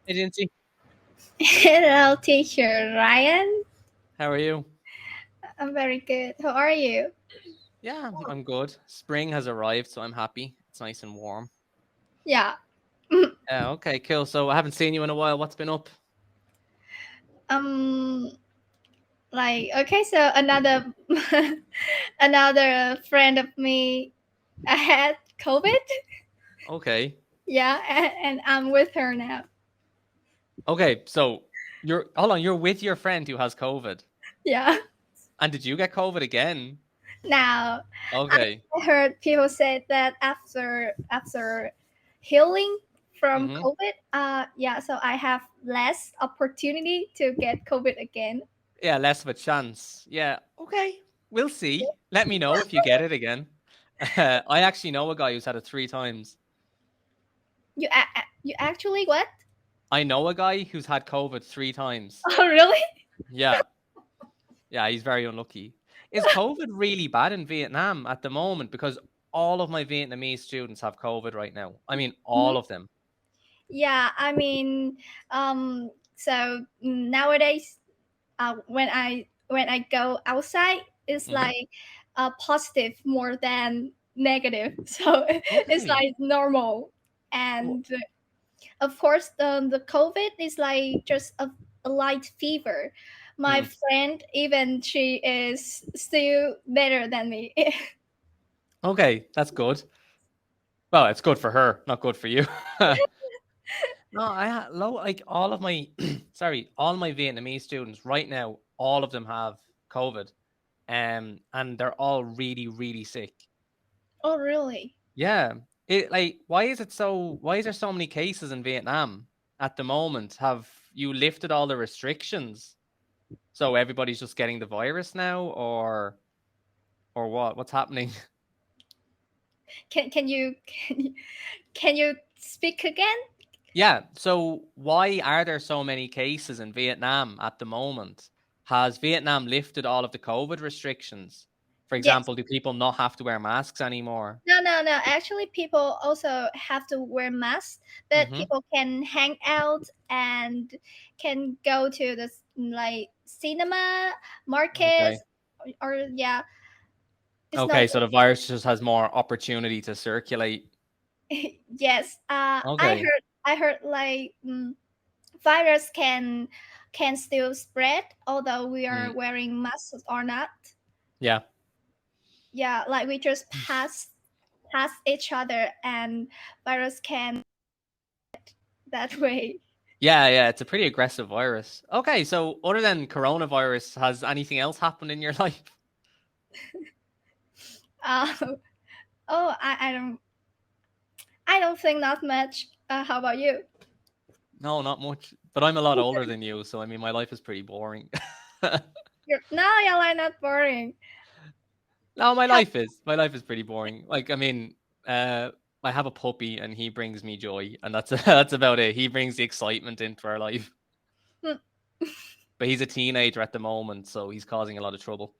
Hey, Jinsy. Hello, teacher Ryan. How are you? I'm very good. How are you? Yeah, I'm good. Spring has arrived, so I'm happy. It's nice and warm. Yeah. Yeah, okay, cool. So I haven't seen you in a while. What's been up? um. Okay. So another another friend of me had COVID. Okay. Yeah, and I'm with her now. Okay, so you're hold on, you're with your friend who has COVID. Yeah. And did you get COVID again? Now Okay. I heard people say that after healing from Mm-hmm. COVID, yeah. So I have less opportunity to get COVID again. Yeah, less of a chance. Yeah, okay. We'll see. Let me know if you get it again. I actually know a guy who's had it 3 times. You actually what? I know a guy who's had COVID 3 times. Oh, really? Yeah. Yeah, he's very unlucky. Is COVID really bad in Vietnam at the moment? Because all of my Vietnamese students have COVID right now. I mean, all of them. Yeah, I mean, so nowadays, when I go outside, it's Hmm. like positive more than negative. So it's Okay. like normal, Wh- and of course, the COVID is like just a light fever. My hmm. friend, even she is still better than me. Okay, that's good. Well, it's good for her, not good for you. No, like all of my sorry, all my Vietnamese students right now, all of them have COVID. And they're all really, really sick. Oh, really? Yeah. Why is there so many cases in Vietnam at the moment? Have you lifted all the restrictions? So everybody's just getting the virus now or what? What's happening? Can you speak again? Yeah. So why are there so many cases in Vietnam at the moment? Has Vietnam lifted all of the COVID restrictions? For Yes. example, do people not have to wear masks anymore? No, no, no. Actually, people also have to wear masks, but Mm-hmm. people can hang out and can go to the like cinema, Okay. markets, or yeah, it's not. Okay, so the virus just has more opportunity to circulate. Yes. Okay. I heard like virus can still spread, although we are Mm, wearing masks or not. yeah. Yeah, like we just pass each other, and virus can that way. Yeah, yeah, it's a pretty aggressive virus. Okay, so other than coronavirus, has anything else happened in your life? Uh, oh, I don't think not much. How about you? No, not much. But I'm a lot older than you, so I mean, my life is pretty boring. No, you're like not boring. No, my How, life is. My life is pretty boring. Like, I mean, uh, I have a puppy and he brings me joy, and that's that's about it. He brings the excitement into our life. hmm, But he's a teenager at the moment, so he's causing a lot of trouble.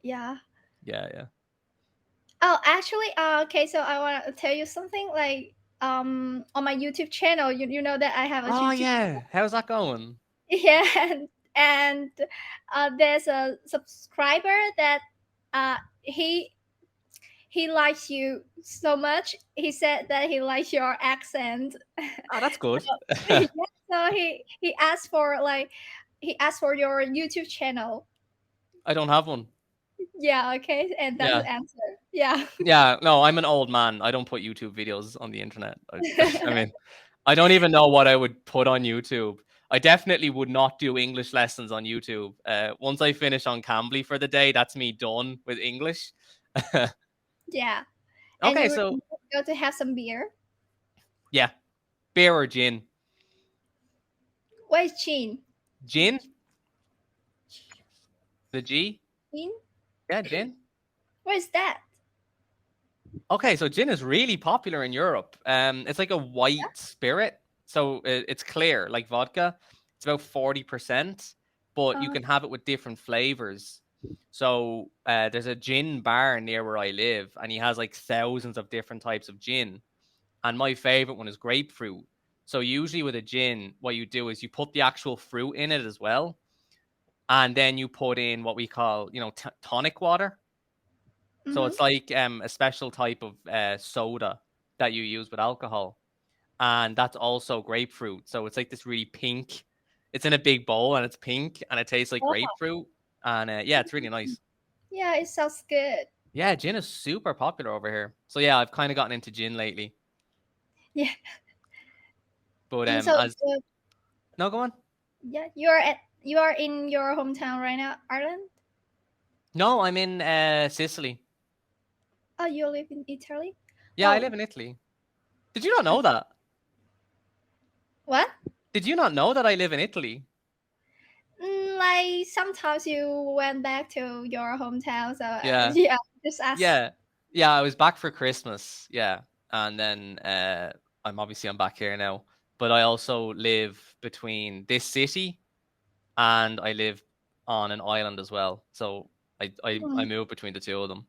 yeah. Yeah, yeah. Oh, actually, okay. So I want to tell you something. Like, on my YouTube channel, you know that I have a Oh YouTube. yeah. How's that going? Yeah, and there's a subscriber that he likes you so much. He said that he likes your accent. Oh, that's good. Yeah, so he asked for your YouTube channel. I don't have one. Yeah, okay, and that's Yeah. the answer. Yeah. Yeah, no, I'm an old man. I don't put YouTube videos on the internet. I mean, I don't even know what I would put on YouTube. I definitely would not do English lessons on YouTube. Once I finish on Cambly for the day, that's me done with English. Yeah, and Okay, you so would go to have some beer. yeah, beer or gin? What is chin? Gin, the G. Chin? Yeah, gin. What is that? Okay, so gin is really popular in Europe. It's like a white spirit, so it's clear like vodka. It's about 40%, but you Uh, can have it with different flavors. So there's a gin bar near where I live, and he has like thousands of different types of gin. And my favorite one is grapefruit. So usually with a gin, what you do is you put the actual fruit in it as well, and then you put in what we call, tonic water. So Mm-hmm. it's like a special type of soda that you use with alcohol, and that's also grapefruit. So it's like this really pink. It's in a big bowl and it's pink and it tastes like Oh, grapefruit. And yeah, it's really nice. yeah, it sounds good. Yeah, gin is super popular over here. So yeah, I've kind of gotten into gin lately. Yeah. But And so, as no, go on. yeah, you are in your hometown right now, Ireland. No, I'm in Sicily. Oh, you live in Italy. Yeah, I Oh, live in Italy. Did you not know that? what? Did you not know that I live in Italy? Like sometimes you went back to your hometown, so Yeah. yeah, just ask. Yeah. Yeah, I was back for Christmas. Yeah. And then I'm back here now. But I also live between this city and I live on an island as well. So I Mm, move between the two of them.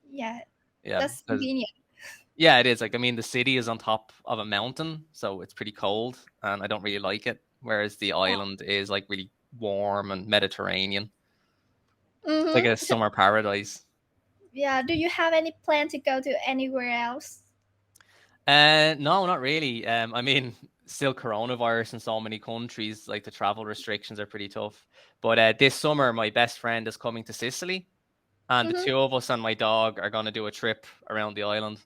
yeah, Yeah. that's 'Cause convenient. yeah, it is. Like, I mean, the city is on top of a mountain, so it's pretty cold, and I don't really like it. Whereas the island is like really warm and Mediterranean. It's like a Mm-hmm. summer paradise. Yeah. Do you have any plan to go to anywhere else? No, not really. I mean, still coronavirus in so many countries. Like the travel restrictions are pretty tough. But this summer, my best friend is coming to Sicily, and the Mm-hmm. two of us and my dog are going to do a trip around the island.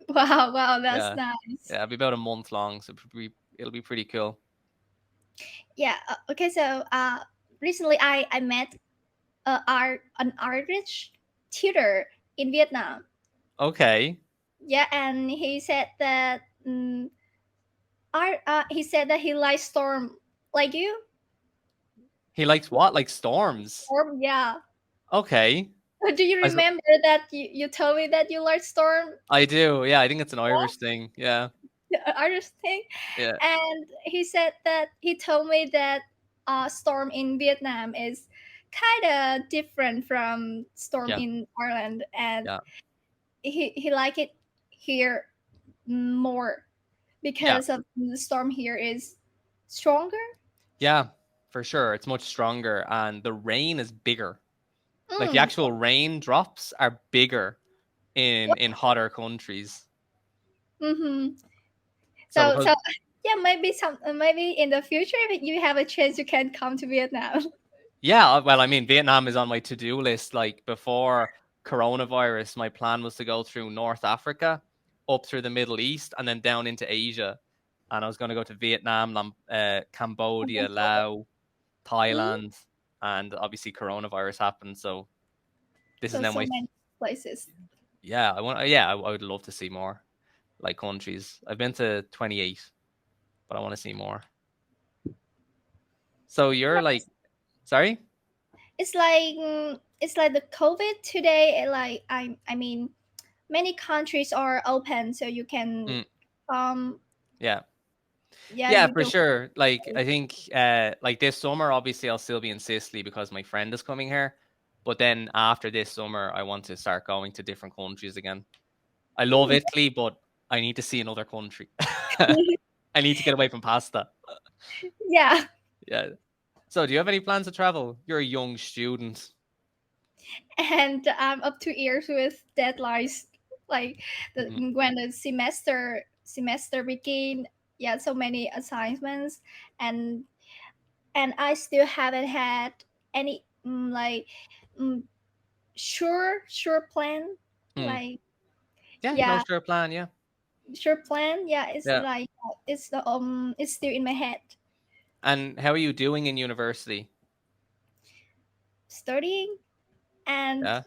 Wow, wow, that's Yeah, nice. yeah, it'll be about a month long, so it'll be pretty cool. Yeah. Okay. So, recently I met an Irish tutor in Vietnam. Okay. Yeah, and he said that he said that he likes storm like you. He likes what? Like storms. Storm, yeah. Okay. Do you I, s- remember that you told me that you like storm? I do. Yeah, I think it's an Irish thing. Yeah. The Irish thing, Yeah. and he said that he told me that storm in Vietnam is kind of different from storm Yeah. in Ireland, and Yeah. he like it here more Yeah. because of the storm here is stronger. Yeah. For sure. It's much stronger and the rain is bigger. Like the Mm. actual rain drops are bigger in hotter countries. Mm-hmm. So So because so yeah, maybe in the future if you have a chance you can come to Vietnam. yeah, well, I mean, Vietnam is on my to-do list. Like before coronavirus, my plan was to go through North Africa, up through the Middle East, and then down into Asia. And I was going to go to Vietnam, Cambodia, Laos, Mm. Thailand, and obviously coronavirus happened. So this is So now so my many places. yeah. I would love to see more like countries. I've been to 28, but I want to see more. So you're like, sorry? It's like the COVID today. Like I mean, many countries are open, so you can Mm, um yeah. yeah Yeah, you for do. sure. Like I think like this summer obviously I'll still be in Sicily because my friend is coming here. But then after this summer I want to start going to different countries again. I love Hmm. Italy, but I need to see another country. I need to get away from pasta. Yeah, Yeah. So, do you have any plans to travel? You're a young student. and I'm up to ears with deadlines like Mhm. when the semester begin. Yeah, so many assignments, and I still haven't had any mm, sure plan Mm. like Yeah, no yeah sure plan. Yeah. sure plan. Yeah, it's Yeah. like it's still in my head. And how are you doing in university? Studying and Yeah.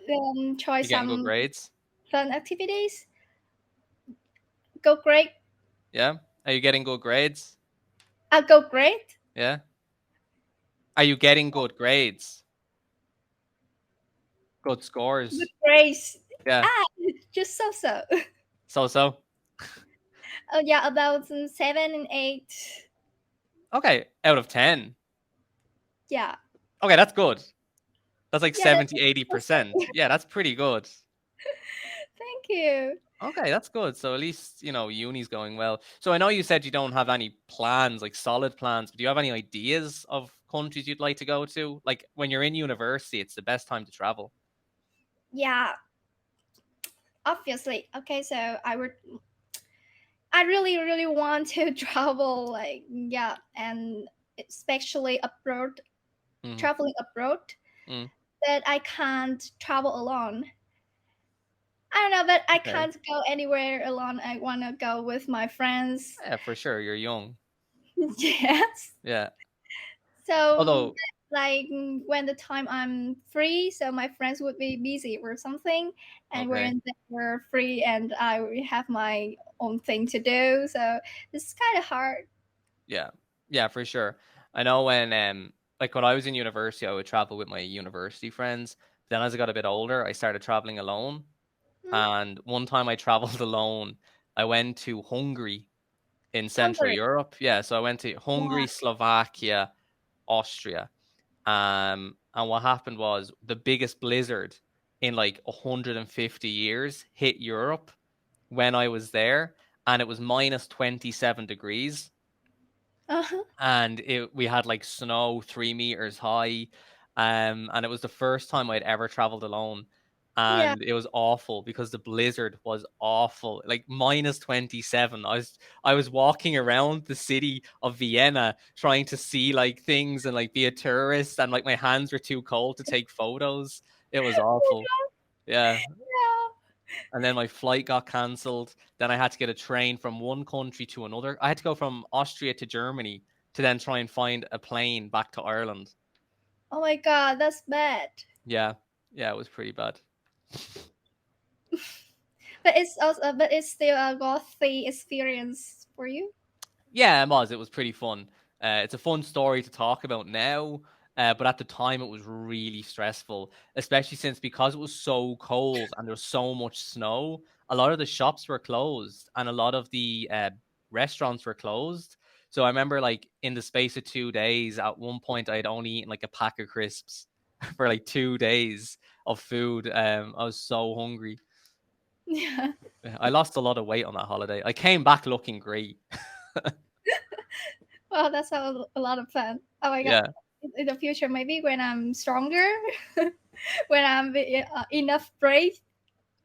try You getting good some grades? fun activities. Go great. Yeah. Are you getting good grades? I'll go great. Yeah. Are you getting good grades? Good Good scores? grades. Yeah. Ah, just so. So so. Oh yeah, about 7 and 8. Okay, out of 10. Yeah, Okay, that's good. That's like yeah. That's 70, 80%. so. Yeah, that's pretty good. Thank you. Okay, that's good. So at least, uni's going well. So I know you said you don't have any plans, like solid plans, but do you have any ideas of countries you'd like to go to? Like when you're in university, it's the best time to travel. Yeah, obviously. Okay, so I really really want to travel, like, yeah, and especially abroad, Mm, traveling abroad, mm, but I can't travel alone. I don't know, but I okay. can't go anywhere alone. I want to go with my friends. Yeah, for sure. You're young. Yes. Yeah. So, Although, like, when the time I'm free, so my friends would be busy or something, and okay. when they were free, and I will have my own thing to do. So it's kind of hard. Yeah. Yeah, for sure. I know like when I was in university, I would travel with my university friends. Then as I got a bit older, I started traveling alone. Hmm? And one time I traveled alone. I went to Hungary in Central Hungary. Europe. Yeah, so I went to Yeah. Hungary, Slovakia, Austria. And what happened was the biggest blizzard in like 150 years hit Europe when I was there, and it was minus 27 degrees. Uh-huh. And we had like snow 3 meters high. And it was the first time I'd ever traveled alone. Yeah. And it was awful because the blizzard was awful, like minus 27. I was walking around the city of Vienna trying to see like things and like be a tourist, and like my hands were too cold to take photos. It was awful. Yeah. Yeah. And then my flight got cancelled. Then I had to get a train from one country to another. I had to go from Austria to Germany to then try and find a plane back to Ireland. Oh my God, that's bad. Yeah, yeah, it was pretty bad. But it's still a gothy experience for you. Yeah, it was. It was pretty fun. It's a fun story to talk about now, but at the time it was really stressful, especially since because it was so cold and there was so much snow. A lot of the shops were closed and a lot of the restaurants were closed. So I remember, like in the space of 2 days, at one point I had only eaten like a pack of crisps for like 2 days of food. I was so hungry. Yeah. I lost a lot of weight on that holiday. I came back looking great. Well, that's a lot of fun. Oh my God. Yeah, In the future, maybe when I'm stronger, when I'm enough brave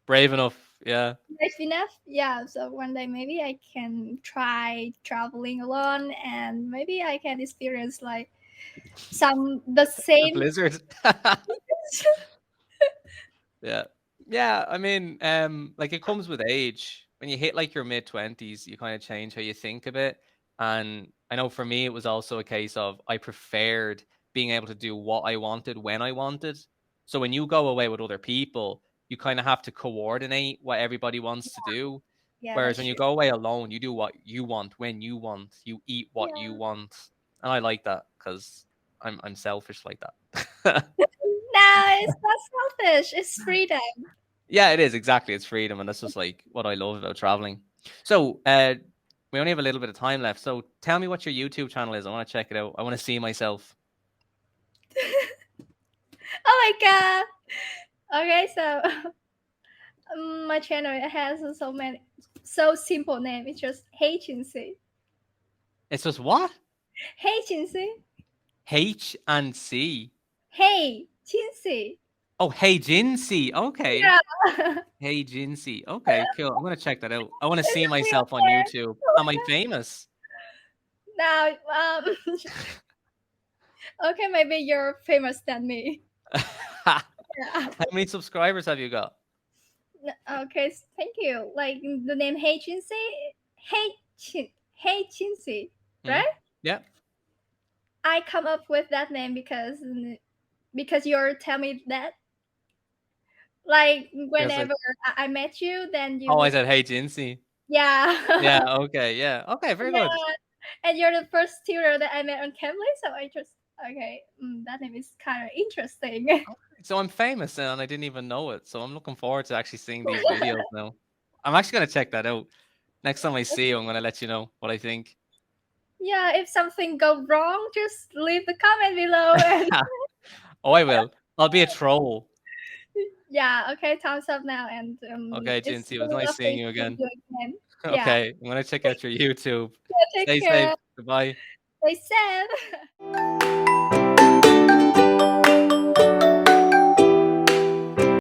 enough. Yeah. brave enough, yeah. So one day maybe I can try traveling alone, and maybe I can experience like some the The same. blizzard. Yeah. Yeah, I mean, like it comes with age. When you hit like your mid-20s, you kind of change how you think a bit. And I know for me, it was also a case of I preferred being able to do what I wanted when I wanted. So when you go away with other people, you kind of have to coordinate what everybody wants to do. Yeah, Whereas that's when you true. go away alone, you do what you want when you want. You eat what you Yeah. want. And I like that because I'm selfish like that. No, it's not selfish. It's freedom. Yeah, it is exactly. It's freedom, and that's just like what I love about traveling. So, we only have a little bit of time left. So, tell me what your YouTube channel is. I want to check it out. I want to see myself. Oh my God. Okay, so my channel has so many, so simple name. It's just Hey Jinsy. It's just what? Hey Jinsy. H and C. Hey Jinsy. Oh, hey Jinsy. Okay. Yeah. Hey Jinsy. Okay, cool. I'm gonna check that out. I want to It's see a myself on wheelchair. YouTube. Oh Am I my famous? God. Now, okay, maybe you're famous than me. How Yeah. many subscribers have you got? Okay, thank you. Like the name Hey Jinsy, Hey Jinsy, Hmm. right? Yeah. I come up with that name because you're tell me that. Like Because I. whenever I met you, then you Oh, I would, said hey Jinsy. yeah. Yeah. Okay. Yeah. Okay. Very good. Yeah, and you're the first tutor that I met on Cambly, so I just okay. That name is kind of interesting. So I'm famous and I didn't even know it. So I'm looking forward to actually seeing these videos now. I'm actually gonna check that out. Next time I see you, I'm gonna let you know what I think. Yeah, if something go wrong, just leave the comment below and Oh, I will. I'll be a troll. Yeah, okay, thumbs up now, and Okay, it's Jinsy, it so was nice seeing lovely you to meet again. you again. Yeah. Okay, I'm gonna check out your YouTube. Yeah, take Stay safe. care. Goodbye. Stay safe.